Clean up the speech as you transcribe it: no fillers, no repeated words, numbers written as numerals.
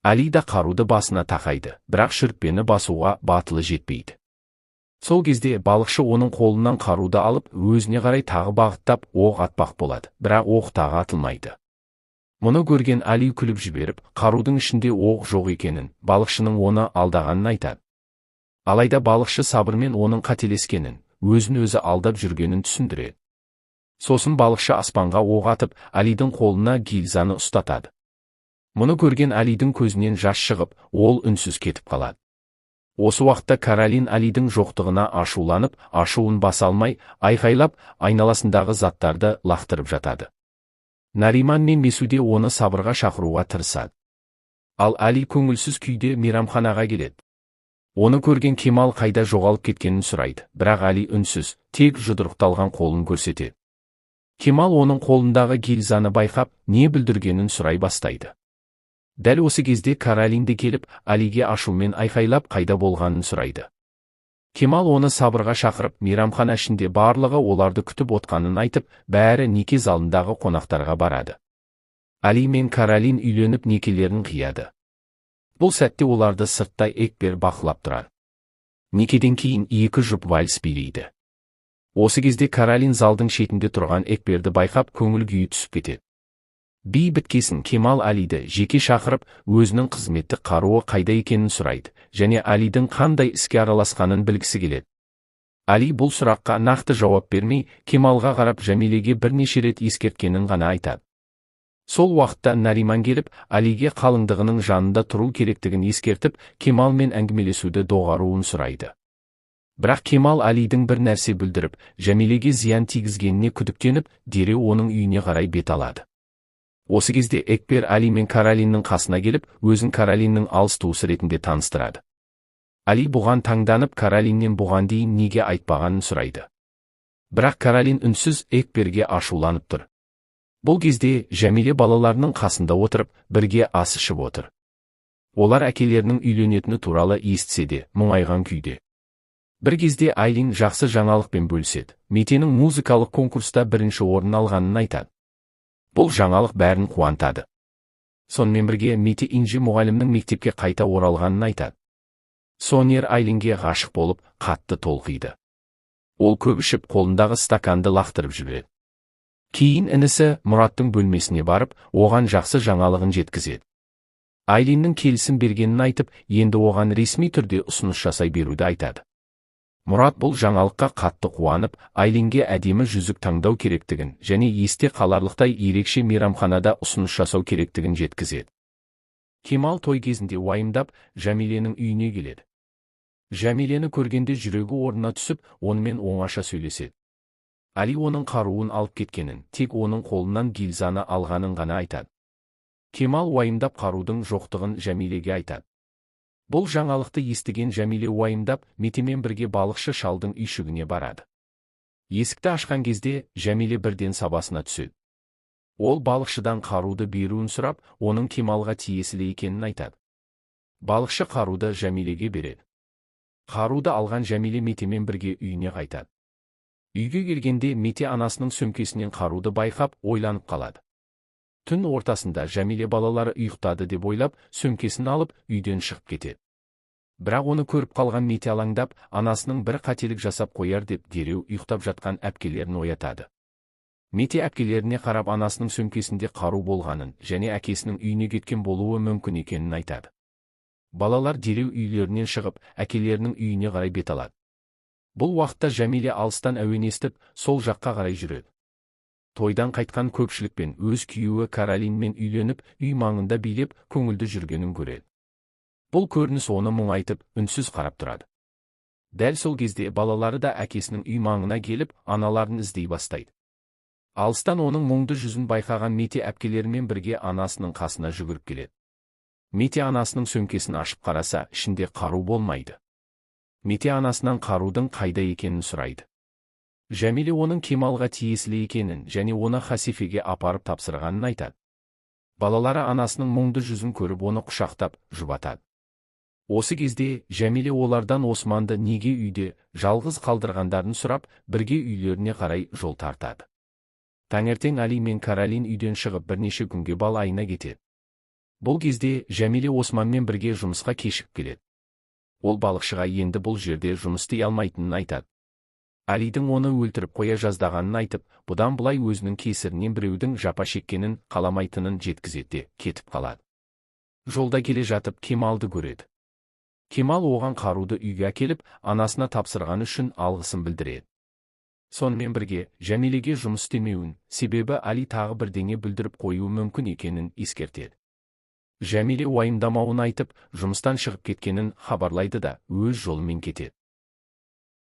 Али да қаруды басына тақайды, бірақ шүріппені басуға батылы жетпейді. Сол кезде балықшы оның қолынан қаруды алып, өзіне қарай тағы бағыттап оқ атпақ болады, бірақ оқ тағы атылмайды. Мұны көрген Али күліп жіберіп, қарудың ішінде оқ жоқ екенін, балықшының оны алдағанын айтады. Алайда балықшы сабырмен оның қателескенін, өзін-өзі алдап жүргенін түсіндіреді. Сосын балықшы аспанға оқ атып, Алидің қолына гильзаны ұстатады. Мұны көрген Алидің көзінен жас шығып, ол үнсіз кетіп қалады. Осы уақытта Каролин Алидің жоқтығына ашуланып, ашуын баса алмай, айқайлап, айналасындағы заттарды лақтырып жатады. Нариман мен Месуде оны сабырға шақыруға тырысады. Ал Али көңілсіз күйде мейрамханаға келеді. Оны көрген Кемал қайда жоғалып кеткенін сұрайды, бірақ Али үнсіз, тек жұдырықталған қолын көрсетеді. Кемал оның қолындағы гильзаны байқап, не білдіргенін сұрай бастайды. Дәл осы кезде Каролин де келіп, Алиге ашумен айқайлап қайда болғанын сұрайды. Кемал оны сабырға шақырып, мейрамхана ішінде барлығы оларды күтіп отқанын айтып, бәрі неке залындағы қонақтарға барады. Али мен Каролин үйленіп некелерін қияды. Бұл сәтте оларды сырттай Экбер бақылап тұрады. Некеден кейін екі жұп вальс билейді. Осы кезде Каролин залдың шетінде тұрған Экберді байқап, көңіл күйі түсіп кетеді. Би біткесін Кемал Алиді жеке шақырып, өзінің қызметті қаруы қайда екенін сұрайды, және Алидің қандай іске араласқанын білгісі келеді. Али бұл сұраққа нақты жауап бермей, Кемалға қарап Жәмилеге бірнеше рет ескерткенін ғана айтады. Сол уақытта Нариман келіп, Алиге қалыңдығының жанында тұру керектігін ескертіп, Кемалмен әңгімелесуді доғаруын сұрайды. Бірақ Кемал Алидің бір нәрсе білдіріп, Жәмилеге зиян тигізгеніне күдіктеніп, дереу оның үйіне қарай бет алады. Осы кезде Экбер Али мен Каролиннің қасына келіп, өзін Каролиннің алыс туысы ретінде таныстырады. Али бұған таңданып, Каролиннен бұған дейін неге айтпағанын сұрайды. Бірақ Каролин үнсіз Экберге ашуланып тұр. Бұл кезде Жәмиле балаларының қасында отырып, бірге ас ішіп отыр. Олар әкелерінің үйленетіні туралы естісе де, мұңайған күйде. Бір кезде Айлин жақсы жаңалықпен бөліседі. Метенің музыкалық конкурста бірінші орын алғанын айтады. Бұл жаңалық бәрін қуантады. Сонымен бірге Мете Инжи мұғалімнің мектепке қайта оралғанын айтады. Сонер Айлинге ғашық болып, қатты толқиды. Ол көп ішіп, қолындағы стаканды лақтырып жібереді. Кейін інісі Мұраттың бөлмесіне барып, оған жақсы жаңалығын жеткізеді. Айлиннің келісім бергенін айтып, енді оған ресми түрде ұсыныс жасай беруді айтады. Мұрат бұл жаңалыққа қатты қуанып, Айлинге әдемі жүзік таңдау керектігін және есте қаларлықтай ерекше мейрамханада ұсыныс жасау керектігін жеткізеді. Кемал той кезінде уайымдап, Жәмиленің үйіне келеді. Жәмилені көргенде жүрегі орнына түсіп, онымен оңаша сөйлеседі. Али оның қаруын алып кеткенін, тек оның қолынан гильзаны алғанын ғана айтады. Кемал уайымдап қарудың жоқтығын Жәмилеге айтады. Бұл жаңалықты естіген Жәмиле уайымдап, Метемен бірге балықшы шалдың үйшігіне барады. Есікті ашқан кезде Жәмиле бірден сабасына түседі. Ол балықшыдан қаруды беруін сұрап, оның Кемалға тиесілі екенін айтады. Балықшы қаруды Жәмилеге береді. Қаруды алған Жәмиле Метемен бірге үйіне қайтады. Үйге келгенде Мете анасының сөмкесінен қаруды байқап, ойланып қалады. Түн ортасында Жәмиле балалары ұйықтады деп ойлап, сөмкесін алып, үйден шығып кетеді. Бірақ оны көріп қалған Мете алаңдап, анасының бір қателік жасап қояр деп дереу ұйықтап жатқан әпкелерін оятады. Мете әпкелеріне қарап анасының сөмкесінде қару болғанын және әкесінің үйіне кеткен болуы мүмкін екенін айтады. Балалар дереу үйлерінен шығып, әкелерінің үйіне қарай бет алады. Бұл уақытта Жәмиле алыстан әуен естіп, сол жаққа қарай жүреді. Тойдан қайтқан көпшілікпен өз күйеуі Каролинмен үйленіп, үй маңында билеп, көңілді жүргенін көреді. Бұл көрініс оны мұңайтып, үнсіз қарап тұрады. Дәл сол кезде балалары да әкесінің үй маңына келіп, аналарын іздей бастайды. Алыстан оның мұңды жүзін байқаған Мете әпкелерімен бірге анасының қасына жүгіріп келеді. Мете анасының сөмкесін ашып қараса, ішінде қару болмайды. Мете анасынан қарудың қайда екенін сұрайды. Жәмиле оның Кемалға тиесілі екенін және оны Хасифеге апарып тапсырғанын айтады. Балалары анасының мұңды жүзін көріп оны құшақтап, жұбатады. Осы кезде Жәмиле олардан Османды неге үйде жалғыз қалдырғандарын сұрап, бірге үйлеріне қарай жол тартады. Таңертең Али мен Каролин үйден шығып бірнеше күнге бал айына кетеді. Бұл кезде Жәмиле Османмен бірге жұмысқа кешігіп келеді. Ол балықшыға енді бұл жерде жұмыс істей алмайтынын айтады. Алидің оны өлтіріп қоя жаздағанын айтып, бұдан былай өзінің кесірінен біреудің жапа шеккенін қаламайтынын жеткізеді де кетіп қалады. Жолда келе жатып Кемалды көреді. Кемал оған қаруды үйге әкеліп, анасына тапсырғаны үшін алғысын білдіреді. Сонымен бірге, Жәмилеге жұмыс істемеуін, себебі Али тағы бірдеңе бүлдіріп қоюы мүмкін екенін ескертеді. Жәмиле уайымдамауын айтып, жұмыстан шығып кеткенін хабарлайды да өз жолымен кетеді.